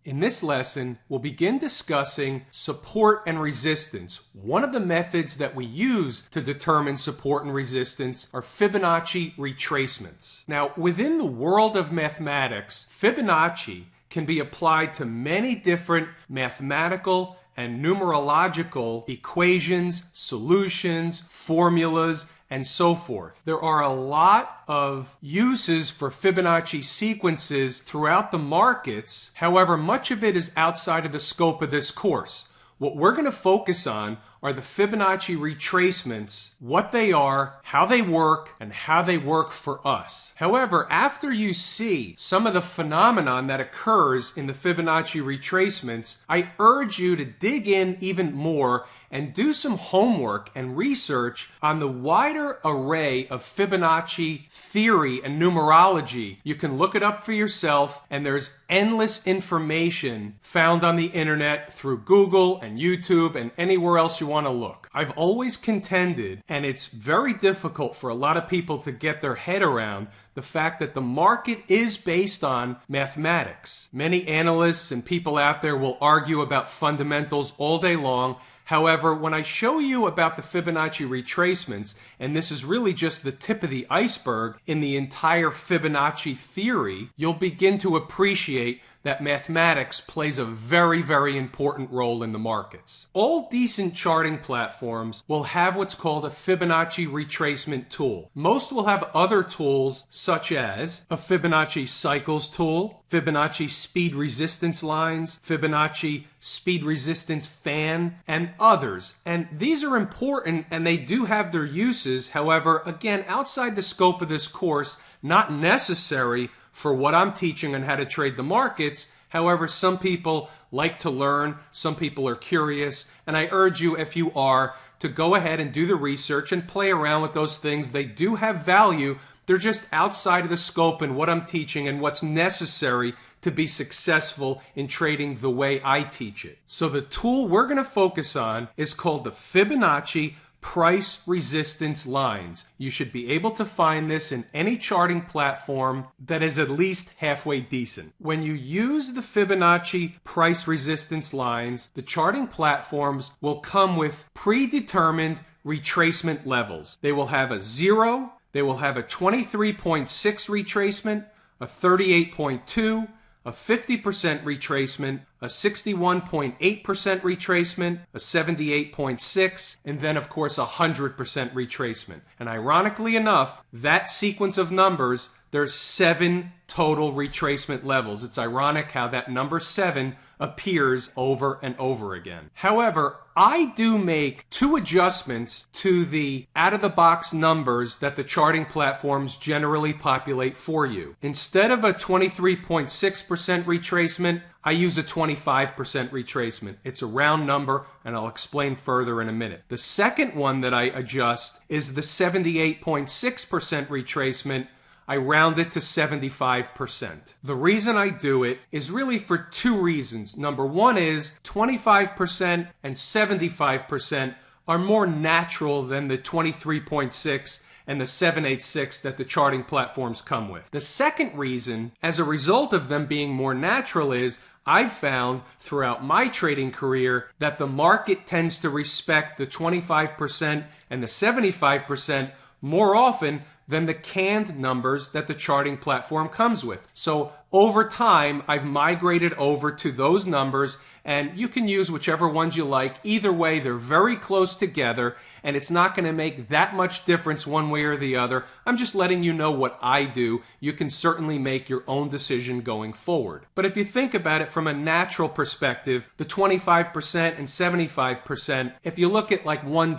In this lesson, we'll begin discussing support and resistance. One of the methods that we use to determine support and resistance are Fibonacci retracements. Now, within the world of mathematics, Fibonacci can be applied to many different mathematical and numerological equations, solutions, formulas, and so forth. There are a lot of uses for Fibonacci sequences throughout the markets. However, much of it is outside of the scope of this course. What we're going to focus on are the Fibonacci retracements, what they are, how they work, and how they work for us. However, after you see some of the phenomenon that occurs in the Fibonacci retracements, I urge you to dig in even more and do some homework and research on the wider array of Fibonacci theory and numerology. You can look it up for yourself, and there's endless information found on the internet through Google and YouTube and anywhere else you want to look. I've always contended, and it's very difficult for a lot of people to get their head around, the fact that the market is based on mathematics. Many analysts and people out there will argue about fundamentals all day long. However, when I show you about the Fibonacci retracements, and this is really just the tip of the iceberg in the entire Fibonacci theory, you'll begin to appreciate that mathematics plays a very, very important role in the markets. All decent charting platforms will have what's called a Fibonacci retracement tool. Most will have other tools such as a Fibonacci cycles tool, Fibonacci speed resistance lines, Fibonacci speed resistance fan, and others. And these are important and they do have their uses. However, again, outside the scope of this course, not necessary for what I'm teaching on how to trade the markets. However, some people like to learn, some people are curious, and I urge you, if you are, to go ahead and do the research and play around with those things. They do have value. They're just outside of the scope and what I'm teaching and what's necessary to be successful in trading the way I teach it. So the tool we're going to focus on is called the Fibonacci price resistance lines. You should be able to find this in any charting platform that is at least halfway decent. When you use the Fibonacci price resistance lines, the charting platforms will come with predetermined retracement levels. They will have a 0, they will have a 23.6 retracement, a 38.2, a 50% retracement, a 61.8% retracement, a 78.6, and then of course 100% retracement. And ironically enough, that sequence of numbers, there's 7 total retracement levels. It's ironic how that number 7 appears over and over again. However, I do make 2 adjustments to the out-of-the-box numbers that the charting platforms generally populate for you. Instead of a 23.6% retracement, I use a 25% retracement. It's a round number, and I'll explain further in a minute. The second one that I adjust is the 78.6% retracement. I round it to 75%. The reason I do it is really for 2 reasons. Number one is 25% and 75% are more natural than the 23.6 and the 786 that the charting platforms come with. The second reason, as a result of them being more natural, is I've found throughout my trading career that the market tends to respect the 25% and the 75% more often than the canned numbers that the charting platform comes with. So over time, I've migrated over to those numbers, and you can use whichever ones you like. Either way, they're very close together, and it's not going to make that much difference one way or the other. I'm just letting you know what I do. You can certainly make your own decision going forward. But if you think about it from a natural perspective, the 25% and 75%, if you look at like $1,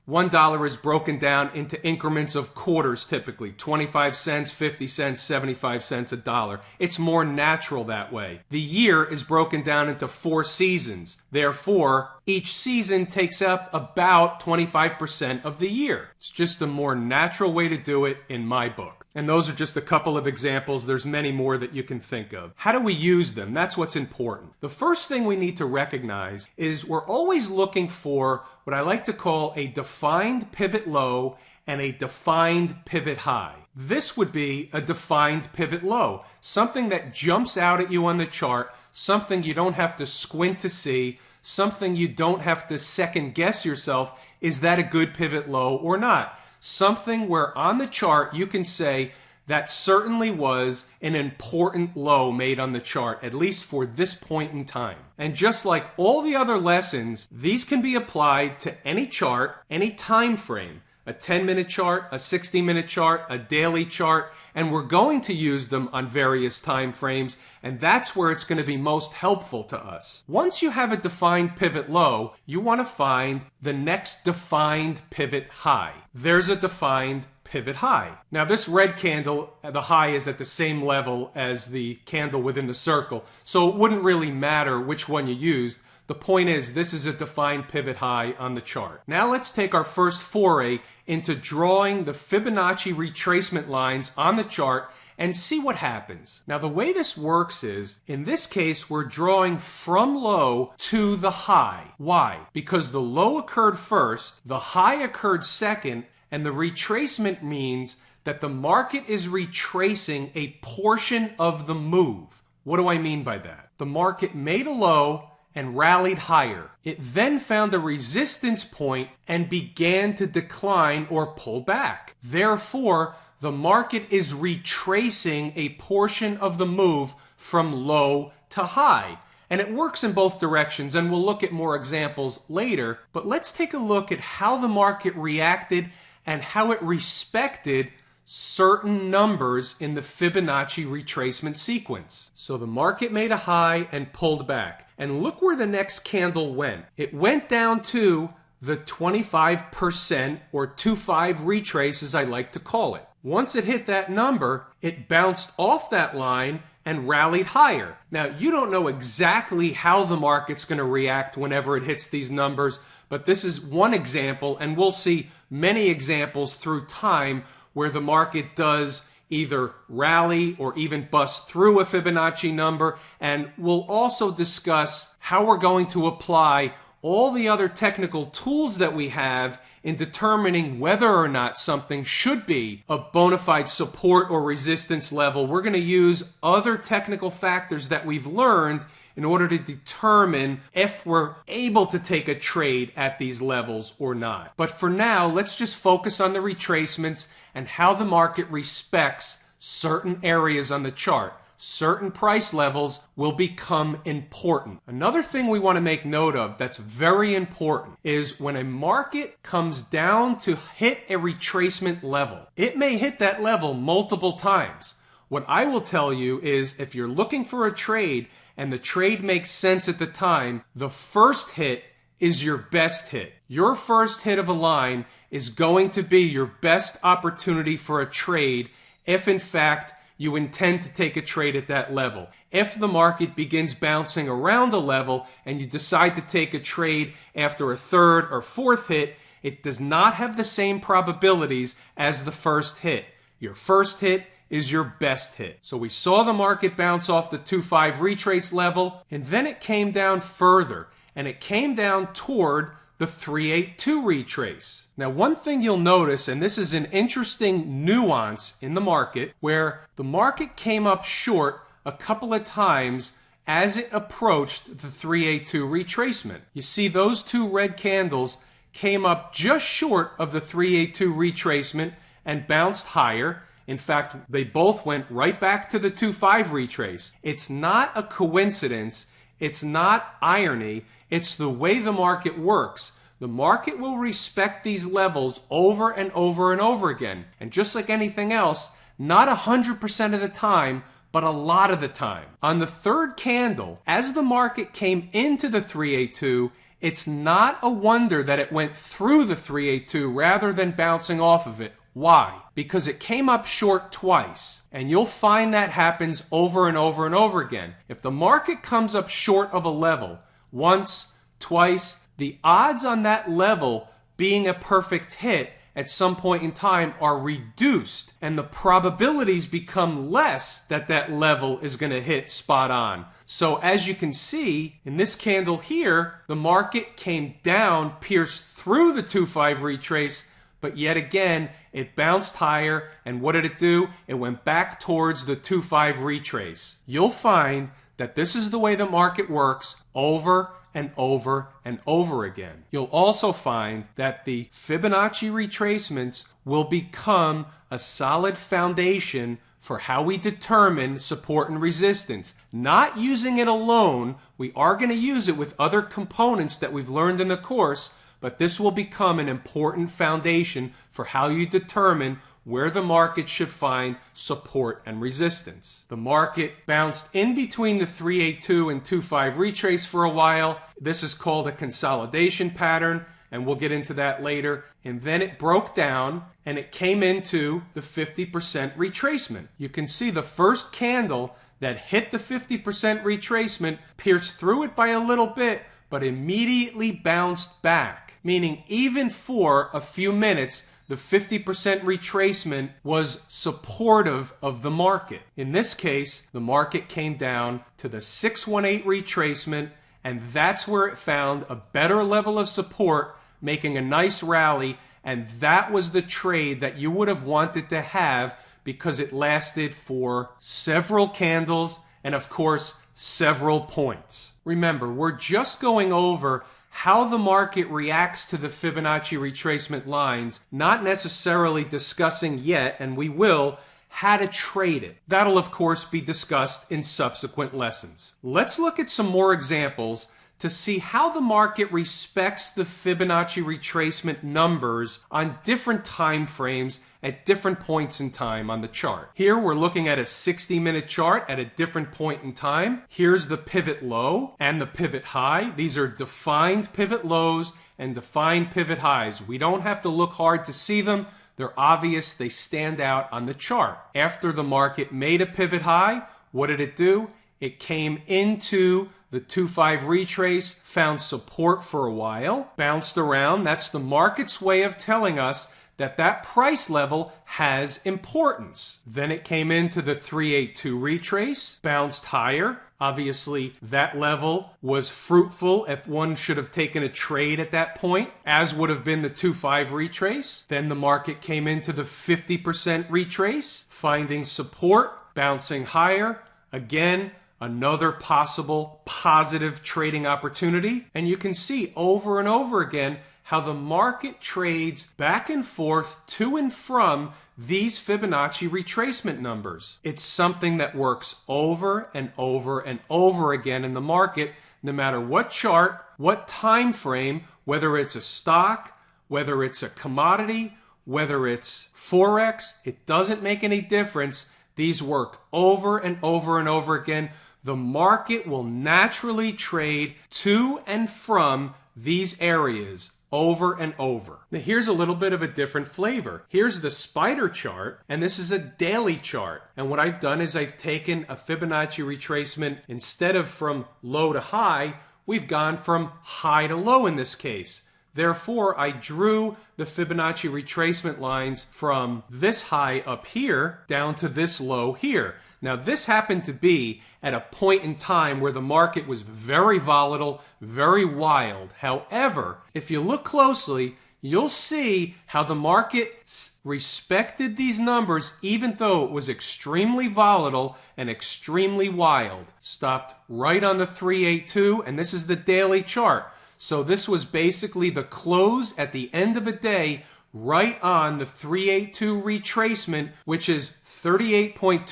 $1 is broken down into increments of quarters typically, 25 cents, 50 cents, 75 cents, $1. It's more natural that way. The year is broken down into 4 seasons. Therefore, each season takes up about 25% of the year. It's just a more natural way to do it in my book. And those are just a couple of examples. There's many more that you can think of. How do we use them? That's what's important. The first thing we need to recognize is we're always looking for what I like to call a defined pivot low and a defined pivot high. This would be a defined pivot low, something that jumps out at you on the chart, something you don't have to squint to see, something you don't have to second guess yourself, is that a good pivot low or not? Something where on the chart you can say that certainly was an important low made on the chart, at least for this point in time. And just like all the other lessons, these can be applied to any chart, any time frame. A 10-minute chart, a 60-minute chart, a daily chart, and we're going to use them on various time frames, and that's where it's going to be most helpful to us. Once you have a defined pivot low, you want to find the next defined pivot high. There's a defined pivot high. Now this red candle, the high is at the same level as the candle within the circle, so it wouldn't really matter which one you used. The point is, this is a defined pivot high on the chart. Now let's take our first foray into drawing the Fibonacci retracement lines on the chart and see what happens. Now the way this works is, in this case, we're drawing from low to the high. Why? Because the low occurred first, the high occurred second, and the retracement means that the market is retracing a portion of the move. What do I mean by that? The market made a low and rallied higher. It then found a resistance point and began to decline or pull back. Therefore, the market is retracing a portion of the move from low to high. And it works in both directions, and we'll look at more examples later. But let's take a look at how the market reacted and how it respected certain numbers in the Fibonacci retracement sequence. So the market made a high and pulled back. And look where the next candle went. It went down to the 25% or 2-5 retrace, as I like to call it. Once it hit that number, it bounced off that line and rallied higher. Now, you don't know exactly how the market's going to react whenever it hits these numbers, but this is one example, and we'll see many examples through time where the market does either rally or even bust through a Fibonacci number. And we'll also discuss how we're going to apply all the other technical tools that we have in determining whether or not something should be a bona fide support or resistance level. We're going to use other technical factors that we've learned in order to determine if we're able to take a trade at these levels or not. But for now, let's just focus on the retracements and how the market respects certain areas on the chart. Certain price levels will become important. Another thing we want to make note of that's very important is when a market comes down to hit a retracement level, it may hit that level multiple times. What I will tell you is, if you're looking for a trade and the trade makes sense at the time, the first hit is your best hit. Your first hit of a line is going to be your best opportunity for a trade if in fact you intend to take a trade at that level. If the market begins bouncing around the level and you decide to take a trade after a third or fourth hit, it does not have the same probabilities as the first hit. Your first hit is your best hit. So we saw the market bounce off the 2-5 retrace level, and then it came down further, and it came down toward the 382 retrace. Now, one thing you'll notice, and this is an interesting nuance in the market, where the market came up short a couple of times as it approached the 382 retracement. You see those two red candles came up just short of the 382 retracement and bounced higher. In fact, they both went right back to the 2-5 retrace. It's not a coincidence. It's not irony. It's the way the market works. The market will respect these levels over and over and over again. And just like anything else, not 100% of the time, but a lot of the time. On the third candle, as the market came into the 382, it's not a wonder that it went through the 382 rather than bouncing off of it. Why? Because it came up short twice. And you'll find that happens over and over and over again. If the market comes up short of a level once, twice, the odds on that level being a perfect hit at some point in time are reduced, and the probabilities become less that that level is going to hit spot on. So as you can see in this candle here, the market came down, pierced through the 2-5 retrace, but yet again, it bounced higher, and what did it do? It went back towards the 2-5 retrace. You'll find that this is the way the market works over and over and over again. You'll also find that the Fibonacci retracements will become a solid foundation for how we determine support and resistance. Not using it alone, we are going to use it with other components that we've learned in the course, but this will become an important foundation for how you determine where the market should find support and resistance. The market bounced in between the 382 and 25 retrace for a while. This is called a consolidation pattern, and we'll get into that later. And then it broke down and it came into the 50% retracement. You can see the first candle that hit the 50% retracement pierced through it by a little bit, but immediately bounced back, meaning even for a few minutes, the 50% retracement was supportive of the market. In this case, the market came down to the 618 retracement, and that's where it found a better level of support, making a nice rally, and that was the trade that you would have wanted to have because it lasted for several candles and, of course, several points. Remember, we're just going over how the market reacts to the Fibonacci retracement lines, not necessarily discussing yet, and we will, how to trade it. That'll of course be discussed in subsequent lessons. Let's look at some more examples to see how the market respects the Fibonacci retracement numbers on different time frames at different points in time on the chart. Here we're looking at a 60-minute chart at a different point in time. Here's the pivot low and the pivot high. These are defined pivot lows and defined pivot highs. We don't have to look hard to see them. They're obvious. They stand out on the chart. After the market made a pivot high, what did it do? It came into the 2-5 retrace, found support for a while, bounced around. That's the market's way of telling us that that price level has importance. Then it came into the 382 retrace, bounced higher. Obviously, that level was fruitful if one should have taken a trade at that point, as would have been the 2-5 retrace. Then the market came into the 50% retrace, finding support, bouncing higher. Again, another possible positive trading opportunity. And you can see over and over again how the market trades back and forth to and from these Fibonacci retracement numbers. It's something that works over and over and over again in the market, no matter what chart, what time frame, whether it's a stock, whether it's a commodity, whether it's Forex, it doesn't make any difference. These work over and over and over again. The market will naturally trade to and from these areas over and over. Now here's a little bit of a different flavor. Here's the spider chart, and this is a daily chart. And what I've done is I've taken a Fibonacci retracement. Instead of from low to high, we've gone from high to low in this case. Therefore, I drew the Fibonacci retracement lines from this high up here down to this low here. Now, this happened to be at a point in time where the market was very volatile, very wild. However, if you look closely, you'll see how the market respected these numbers even though it was extremely volatile and extremely wild. Stopped right on the 382, and this is the daily chart. So this was basically the close at the end of a day right on the 382 retracement, which is 38.2%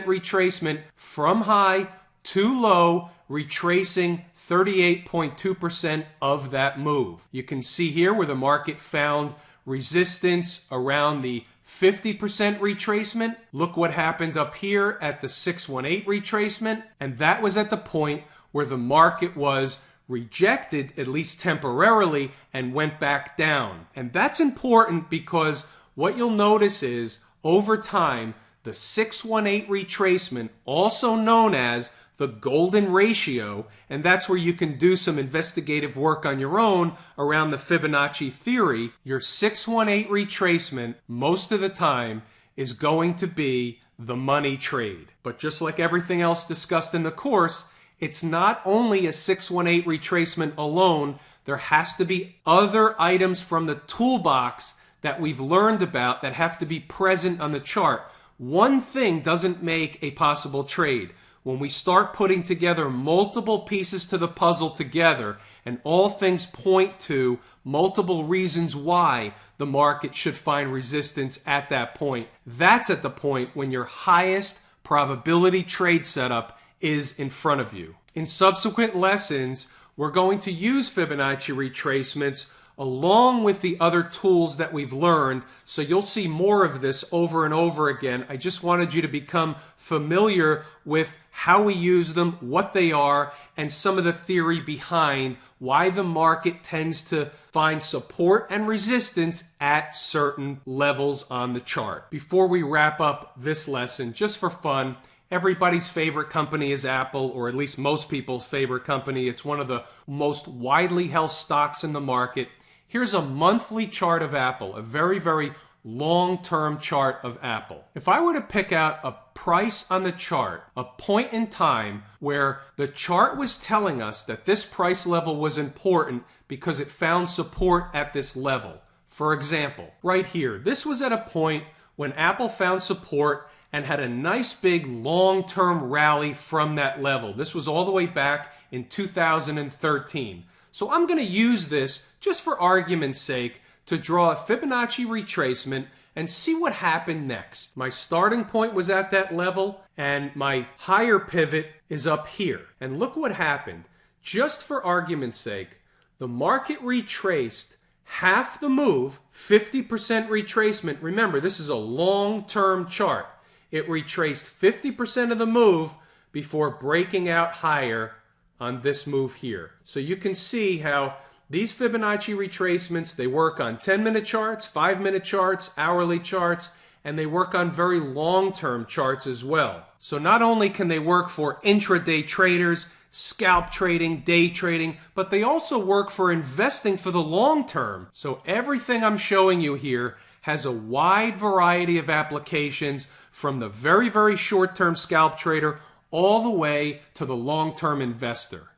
retracement from high to low, retracing 38.2% of that move. You can see here where the market found resistance around the 50% retracement. Look what happened up here at the 618 retracement, and that was at the point where the market was rejected, at least temporarily, and went back down. And that's important because what you'll notice is over time, the 618 retracement, also known as the golden ratio, and that's where you can do some investigative work on your own around the Fibonacci theory, your 618 retracement most of the time is going to be the money trade. But just like everything else discussed in the course, it's not only a 618 retracement alone. There has to be other items from the toolbox that we've learned about that have to be present on the chart. One thing doesn't make a possible trade. When we start putting together multiple pieces to the puzzle together, and all things point to multiple reasons why the market should find resistance at that point, that's at the point when your highest probability trade setup is in front of you. In subsequent lessons, we're going to use Fibonacci retracements along with the other tools that we've learned, so you'll see more of this over and over again. I just wanted you to become familiar with how we use them, what they are, and some of the theory behind why the market tends to find support and resistance at certain levels on the chart. Before we wrap up this lesson, just for fun, everybody's favorite company is Apple, or at least most people's favorite company. It's one of the most widely held stocks in the market. Here's a monthly chart of Apple, a very, very long-term chart of Apple. If I were to pick out a price on the chart, a point in time where the chart was telling us that this price level was important because it found support at this level. For example, right here, this was at a point when Apple found support and had a nice big long-term rally from that level. This was all the way back in 2013. So I'm going to use this, just for argument's sake, to draw a Fibonacci retracement and see what happened next. My starting point was at that level, and my higher pivot is up here. And look what happened. Just for argument's sake, the market retraced half the move, 50% retracement. Remember, this is a long-term chart. It retraced 50% of the move before breaking out higher on this move here. So you can see how these Fibonacci retracements, they work on 10-minute charts, 5-minute charts, hourly charts, and they work on very long-term charts as well. So not only can they work for intraday traders, scalp trading, day trading, but they also work for investing for the long term. So everything I'm showing you here has a wide variety of applications, from the very, very short-term scalp trader all the way to the long-term investor.